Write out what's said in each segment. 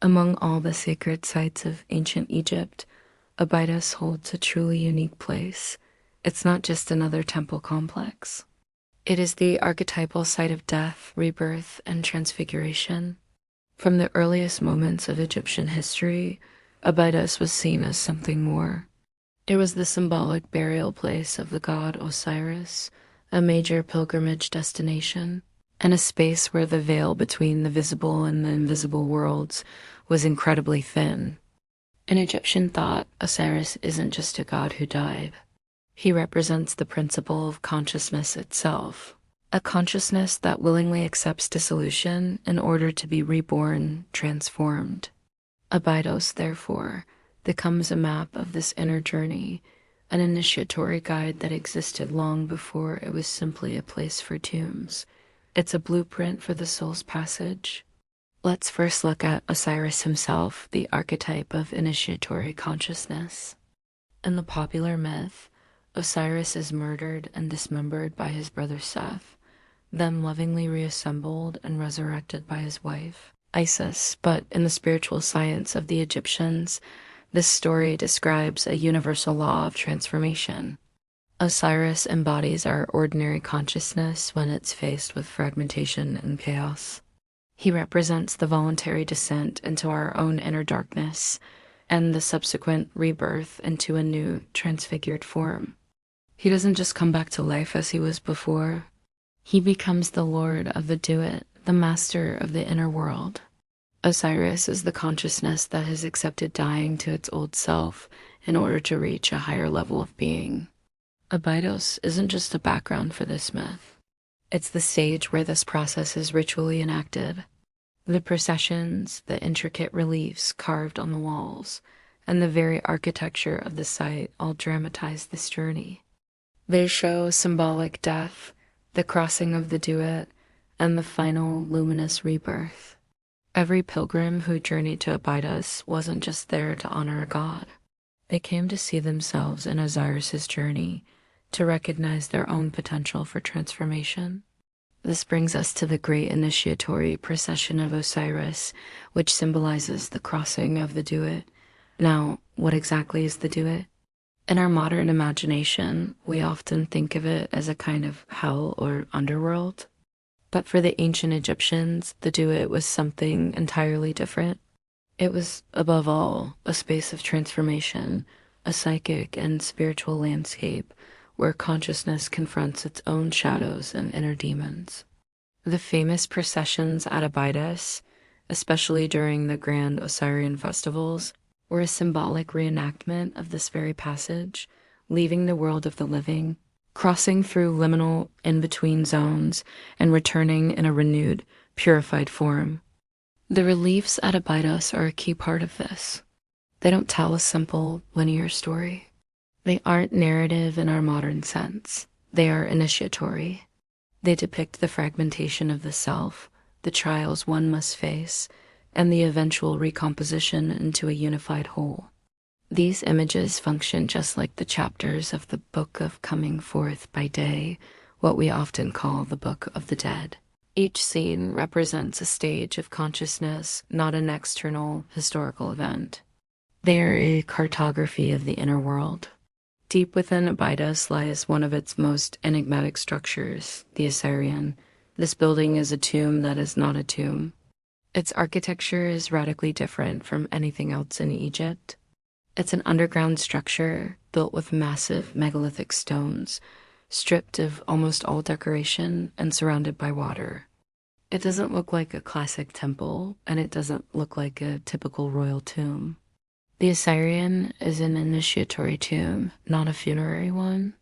Among all the sacred sites of ancient Egypt, Abydos holds a truly unique place. It's not just another temple complex. It is the archetypal site of death, rebirth, and transfiguration. From the earliest moments of Egyptian history, Abydos was seen as something more. It was the symbolic burial place of the god Osiris, a major pilgrimage destination, and a space where the veil between the visible and the invisible worlds was incredibly thin. In Egyptian thought, Osiris isn't just a god who died. He represents the principle of consciousness itself, a consciousness that willingly accepts dissolution in order to be reborn, transformed. Abydos, therefore, becomes a map of this inner journey, an initiatory guide that existed long before it was simply a place for tombs. It's a blueprint for the soul's passage. Let's first look at Osiris himself, the archetype of initiatory consciousness. In the popular myth, Osiris is murdered and dismembered by his brother Seth, then lovingly reassembled and resurrected by his wife, Isis. But in the spiritual science of the Egyptians, this story describes a universal law of transformation. Osiris embodies our ordinary consciousness when it's faced with fragmentation and chaos. He represents the voluntary descent into our own inner darkness and the subsequent rebirth into a new, transfigured form. He doesn't just come back to life as he was before. He becomes the lord of the Duat, the master of the inner world. Osiris is the consciousness that has accepted dying to its old self in order to reach a higher level of being. Abydos isn't just a background for this myth. It's the stage where this process is ritually enacted. The processions, the intricate reliefs carved on the walls, and the very architecture of the site all dramatize this journey. They show symbolic death, the crossing of the Duat, and the final luminous rebirth. Every pilgrim who journeyed to Abydos wasn't just there to honor a god. They came to see themselves in Osiris's journey, to recognize their own potential for transformation. This brings us to the great initiatory procession of Osiris, which symbolizes the crossing of the Duat. Now, what exactly is the Duat? In our modern imagination, we often think of it as a kind of hell or underworld. But for the ancient Egyptians, the Duat was something entirely different. It was, above all, a space of transformation, a psychic and spiritual landscape where consciousness confronts its own shadows and inner demons. The famous processions at Abydos, especially during the grand Osireion festivals, were a symbolic reenactment of this very passage, leaving the world of the living, crossing through liminal in-between zones, and returning in a renewed, purified form. The reliefs at Abydos are a key part of this. They don't tell a simple, linear story. They aren't narrative in our modern sense. They are initiatory. They depict the fragmentation of the self, the trials one must face, and the eventual recomposition into a unified whole. These images function just like the chapters of the Book of Coming Forth by Day, what we often call the Book of the Dead. Each scene represents a stage of consciousness, not an external historical event. They are a cartography of the inner world. Deep within Abydos lies one of its most enigmatic structures, the Osireion. This building is a tomb that is not a tomb. Its architecture is radically different from anything else in Egypt. It's an underground structure built with massive megalithic stones, stripped of almost all decoration and surrounded by water. It doesn't look like a classic temple, and it doesn't look like a typical royal tomb. The Osireion is an initiatory tomb, not a funerary one.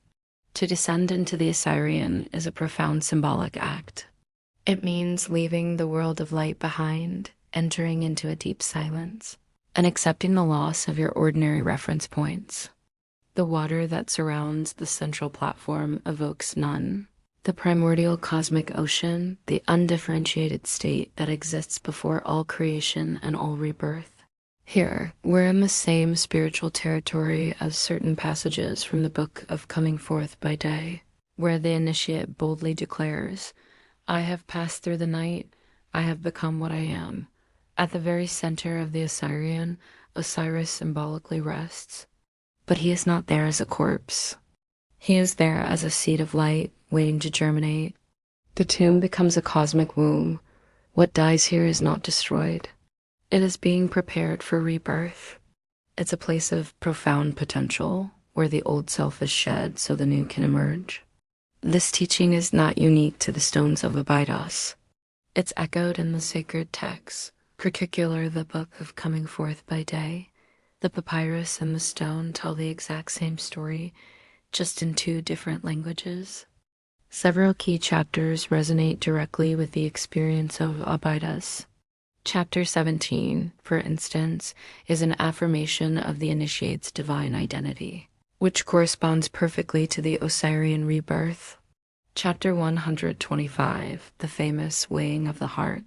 To descend into the Osireion is a profound symbolic act. It means leaving the world of light behind, entering into a deep silence, and accepting the loss of your ordinary reference points. The water that surrounds the central platform evokes none. The primordial cosmic ocean, the undifferentiated state that exists before all creation and all rebirth. Here, we're in the same spiritual territory as certain passages from the Book of Coming Forth by Day, where the initiate boldly declares, "I have passed through the night, I have become what I am. At the very center of the Osireion, Osiris symbolically rests. But he is not there as a corpse. He is there as a seed of light waiting to germinate. The tomb becomes a cosmic womb. What dies here is not destroyed. It is being prepared for rebirth. It's a place of profound potential, where the old self is shed so the new can emerge. This teaching is not unique to the stones of Abydos. It's echoed in the sacred texts, particularly the Book of Coming Forth by Day. The papyrus and the stone tell the exact same story, just in 2 different languages. Several key chapters resonate directly with the experience of Abydos. Chapter 17, for instance, is an affirmation of the initiate's divine identity, which corresponds perfectly to the Osireion rebirth. Chapter 125, the famous weighing of the heart,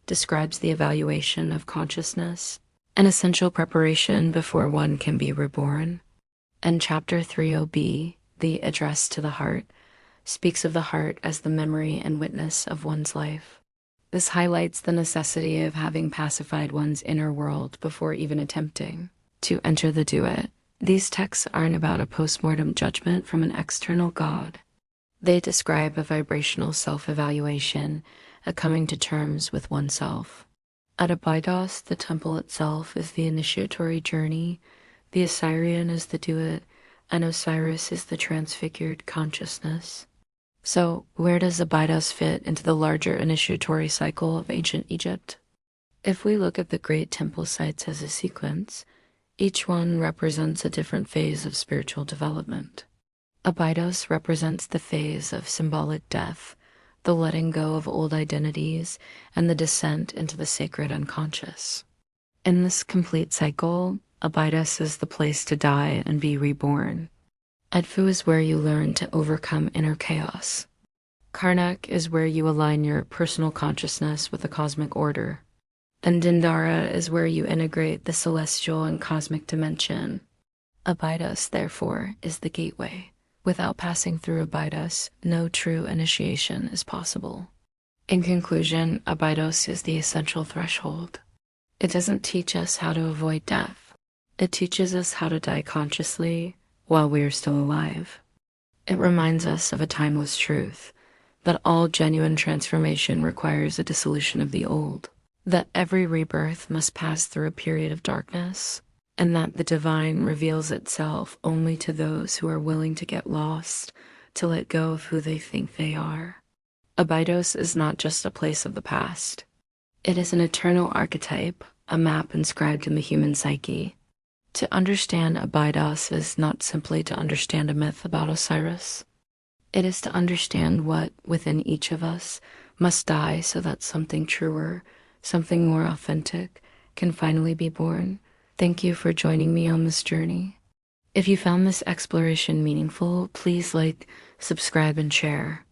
describes the evaluation of consciousness, an essential preparation before one can be reborn. And Chapter 30b, the address to the heart, speaks of the heart as the memory and witness of one's life. This highlights the necessity of having pacified one's inner world before even attempting to enter the Duat. These texts aren't about a post-mortem judgment from an external god. They describe a vibrational self-evaluation, a coming to terms with oneself. At Abydos, the temple itself is the initiatory journey, the Osireion is the Duat, and Osiris is the transfigured consciousness. So, where does Abydos fit into the larger initiatory cycle of ancient Egypt? If we look at the great temple sites as a sequence, each one represents a different phase of spiritual development. Abydos represents the phase of symbolic death, the letting go of old identities, and the descent into the sacred unconscious. In this complete cycle, Abydos is the place to die and be reborn. Edfu is where you learn to overcome inner chaos. Karnak is where you align your personal consciousness with the cosmic order. And Dendera is where you integrate the celestial and cosmic dimension. Abydos, therefore, is the gateway. Without passing through Abydos, no true initiation is possible. In conclusion, Abydos is the essential threshold. It doesn't teach us how to avoid death. It teaches us how to die consciously while we are still alive. It reminds us of a timeless truth, that all genuine transformation requires a dissolution of the old, that every rebirth must pass through a period of darkness, and that the divine reveals itself only to those who are willing to get lost, to let go of who they think they are. Abydos is not just a place of the past. It is an eternal archetype, a map inscribed in the human psyche. To understand Abydos is not simply to understand a myth about Osiris. It is to understand what, within each of us, must die so that something truer, something more authentic, can finally be born. Thank you for joining me on this journey. If you found this exploration meaningful, please like, subscribe, and share.